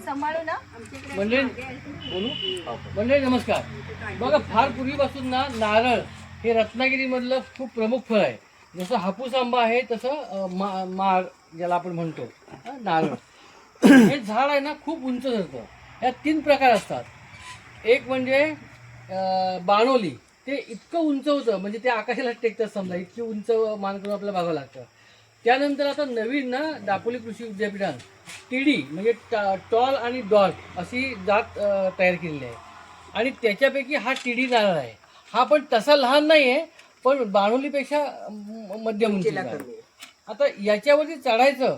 सांभाळू ना मंडळी नमस्कार. बघा, फार पूर्वीपासून ना नारळ हे रत्नागिरीमधलं खूप प्रमुख फळ आहे. जसं हापूस आंबा आहे तसं माळ ज्याला आपण म्हणतो नारळ, हे झाड आहे ना खूप उंच असतं. यात 3 प्रकार असतात. एक म्हणजे बाणोली, ते इतकं उंच होतं म्हणजे ते आकाशाला टेकतं, समजा इतकी उंच मान करून आपल्याला बघावं लागतं. त्यानंतर आता नवीन ना दापोली कृषी विद्यापीठात टीडी म्हणजे टॉल आणि डॉर्क अशी जात तयार केलेली आहे आणि त्याच्यापैकी हा टीडी नारळ आहे. हा पण तसा लहान नाही आहे, पण बाणोलीपेक्षा मध्यम उंचीचा आहे. आता याच्यावरती चढायचं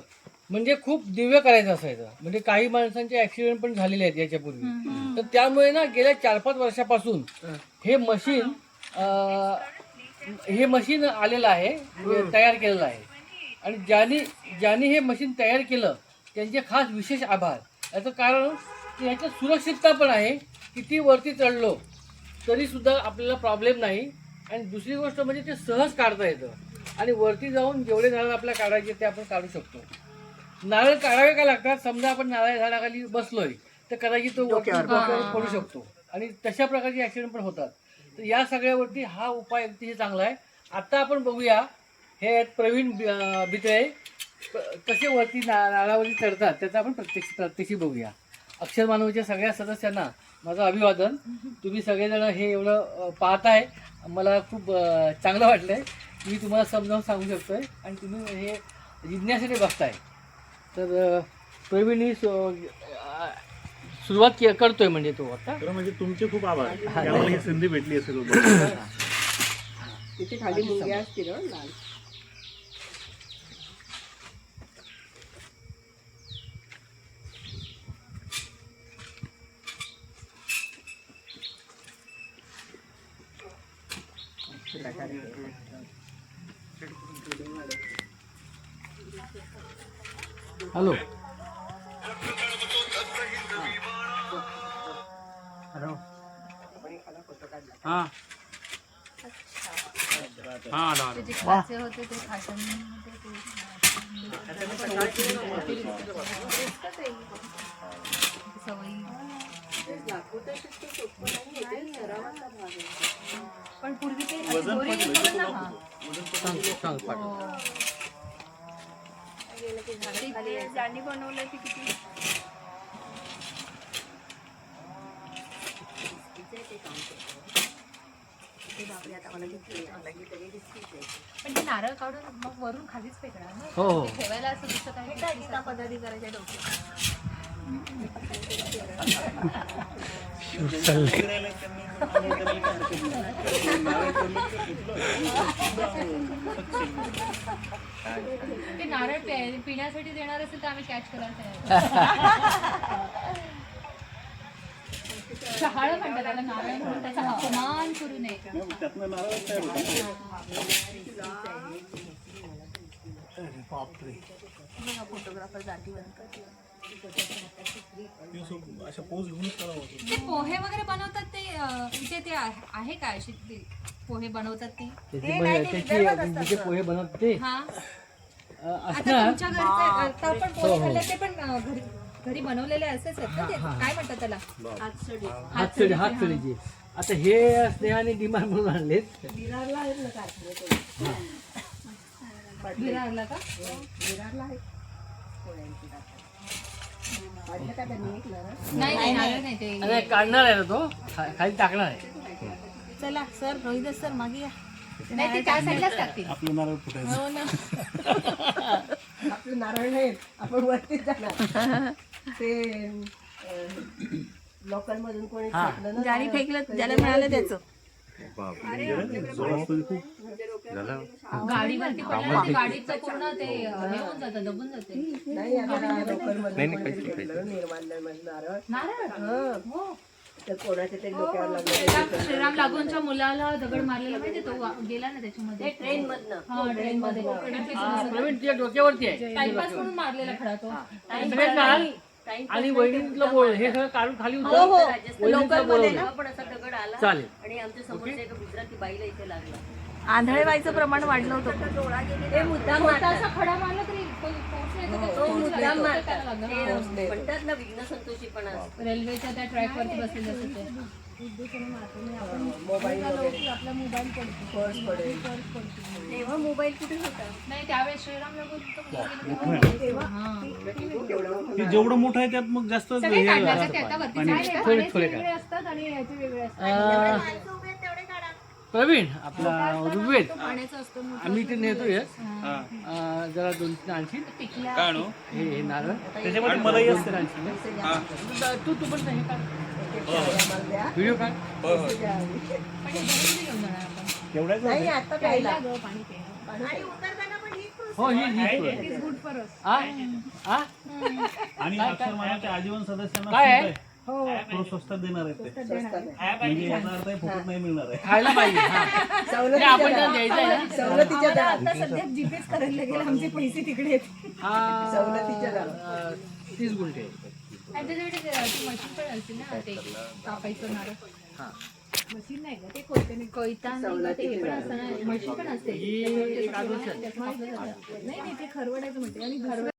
म्हणजे खूप दिव्य करायचं असायचं. म्हणजे काही माणसांचे ॲक्सिडेंट पण झालेले आहेत याच्यापूर्वी. तर त्यामुळे ना गेल्या 4-5 वर्षापासून हे मशीन आलेलं आहे, तयार केलेलं आहे. आणि ज्यांनी हे मशीन तयार केलं त्यांचे खास विशेष आभार. याचं कारण की ह्याच्यात सुरक्षितता पण आहे. किती वरती चढलो तरीसुद्धा आपल्याला प्रॉब्लेम नाही. आणि दुसरी गोष्ट म्हणजे ते सहज काढता येतं आणि वरती जाऊन जेवढे नारळ आपल्याला काढायचे ते आपण काढू शकतो. नारळ काढावे का लागतात? समजा आपण नारळ झाडाखाली बसलोय तर कदाचित तो डोक्यावर पडू शकतो आणि तशा प्रकारचे ॲक्सिडेंट पण होतात. तर या सगळ्यावरती हा उपाय अतिशय चांगला आहे. आता आपण बघूया, हे आहेत प्रवीण बितळे, कसे वरती नारळावरती चढतात त्याचा आपण प्रत्यक्ष बघूया. अक्षर मानवच्या सगळ्या सदस्यांना माझं अभिवादन. तुम्ही सगळेजण हे एवढं पाहताय, मला खूप चांगलं वाटलं आहे. मी तुम्हाला समजावून सांगू शकतो आहे आणि तुम्ही हे जिज्ञासेने बघताय. तर प्रवीण ही सुरुवात करतोय म्हणजे तो आता. म्हणजे तुमचे खूप आभार, ही संधी भेटली असेल. तिथे खाली मुंग्या असतील लाल. हॅलो हां हां ते जे खायचे होते ते खायचे सवयी. पण पूर्वी ते दोरी होतं ना. ज्यांनी बनवलं ते किती पण ते नारळ काढून मग वरून खालीच फेकणार ना. हो हो. ठेवायला असं दिसत आहे पदार्थ करायच्या डोक्यात. ते नारळ पिण्यासाठी देणार असेल तर आम्ही कॅच करायला शहाळ म्हणतात त्याला, नारळ म्हणून त्याचा अपमान करू नये. फोटोग्राफर जातीवर ते पोहे वगैरे बनवतात ते इथे ते आहे का अशी ते पोहे बनवतात ते पोहे बनवतात ते हा. आता तुमच्या घरचे आता आपण पोहे खाल्ले ते पण घरी बनवलेले असेच आहेत ना ते, काय म्हणतात त्याला? हातसडीचे. आता हे स्नेहाने डिमांड म्हणून आणलेत. विरारला का? नाही नाही, काढणार आहे ना तो, खाली टाकणार आहे. चला सर, रोहिदास सर मागे या. नाही ते त्या साईडलाच टाकतील. आपलं नारळ फुटायचं. हो ना. आपलं नारळ नाही, आपण वरतीच जाणार. ते लोकल मधून कोणी फेकलं ना, ज्याने फेकलं ज्याला मिळालं त्याचं. गाडीवरती पडलं ते गाडीचं पूर्ण ते हे होऊन जातं, दबून जाते. नाही लोकल मधून नारळ हो. तर कोणाच्या तरी डोक्यावर लागलं. श्रीराम लागूनच्या मुलाला दगड मारलेला माहिती, तो गेला ना त्याच्यामध्ये ट्रेन मधनं. हा, ट्रेन मध्ये प्रवीण तुझ्या डोक्यावरती आहे. टाइमपास म्हणून मारलेला खडा तो. आणि वहिनीतलं बोल हे सगळं काढून खाली हो हो, लोकल मध्ये ना. चालेल. आणि आमच्या समोरच्या एका गुजराती बाईला इथे लागला. आंधळे व्हायचं प्रमाण वाढलं होतं. डोळा गेले मुद्दा असा खडा मारला तरी तो मुद्दाम मारतात. लागणार. ते म्हणतात ना विघ्न संतोषीपणा असतो. रेल्वेच्या त्या ट्रॅकवरती बसलेले असते ते. मोबाईल वगैरे आपला मोबाईल पडतो. पर्स पडेल. तेव्हा मोबाईल कुठे होता? नाही त्यावेळेस श्रीरामला ते जेवढं मोठं आहे त्यात मग जास्त सगळे हे काढणार असतं ते आता पाणी. वरती थोडे जायला थोडे पाण्याचे काय. वेगळे असतात आणि ह्याचे वेगळे असतात. प्रवीण आपला ऋग्वेद पाण्याचं असतं मोठं. आम्ही ते नेतोय हा. जरा 2-3 आणखी टिकल्या. काय नो हे नारळ त्याच्यामध्ये मलाही असते. आणखी तू पण हे काढ आम्हाला द्या. व्हिडिओ काढ पण हे भरून नाही घेऊन जाणार आपण. एवढ्याच नाही आता प्यायला गं पाणी प्यायला. हो ही It's good for us. आणि अक्षरमानाच्या आजीवन सदस्यांना काय आहे? सूट आहे. थोडं स्वस्तात देणार आहेत ते म्हणजे याचा अर्थ आहे फुकट नाही मिळणार आहे. खायला पाहिजे हा. नाही, आपण त्यांना द्यायचं आहे ना. सवलतीच्या दरात आता सध्या जीपेच करायला लागेल आमचे पैसे तिकडे आहेत. हा सवलतीच्या दरात. 30 गुंठे आणि त्याच्याकडे ती मशीन पण असते ना ते कापायचं नारळ. हा मशीन नाही का ते कोयत्याने कोयता नाही का ते हे पण असतं ना मशीन पण असते. ही एक आदर्श आहे. नाही नाही ते खरवडायचं म्हणते आणि खरवड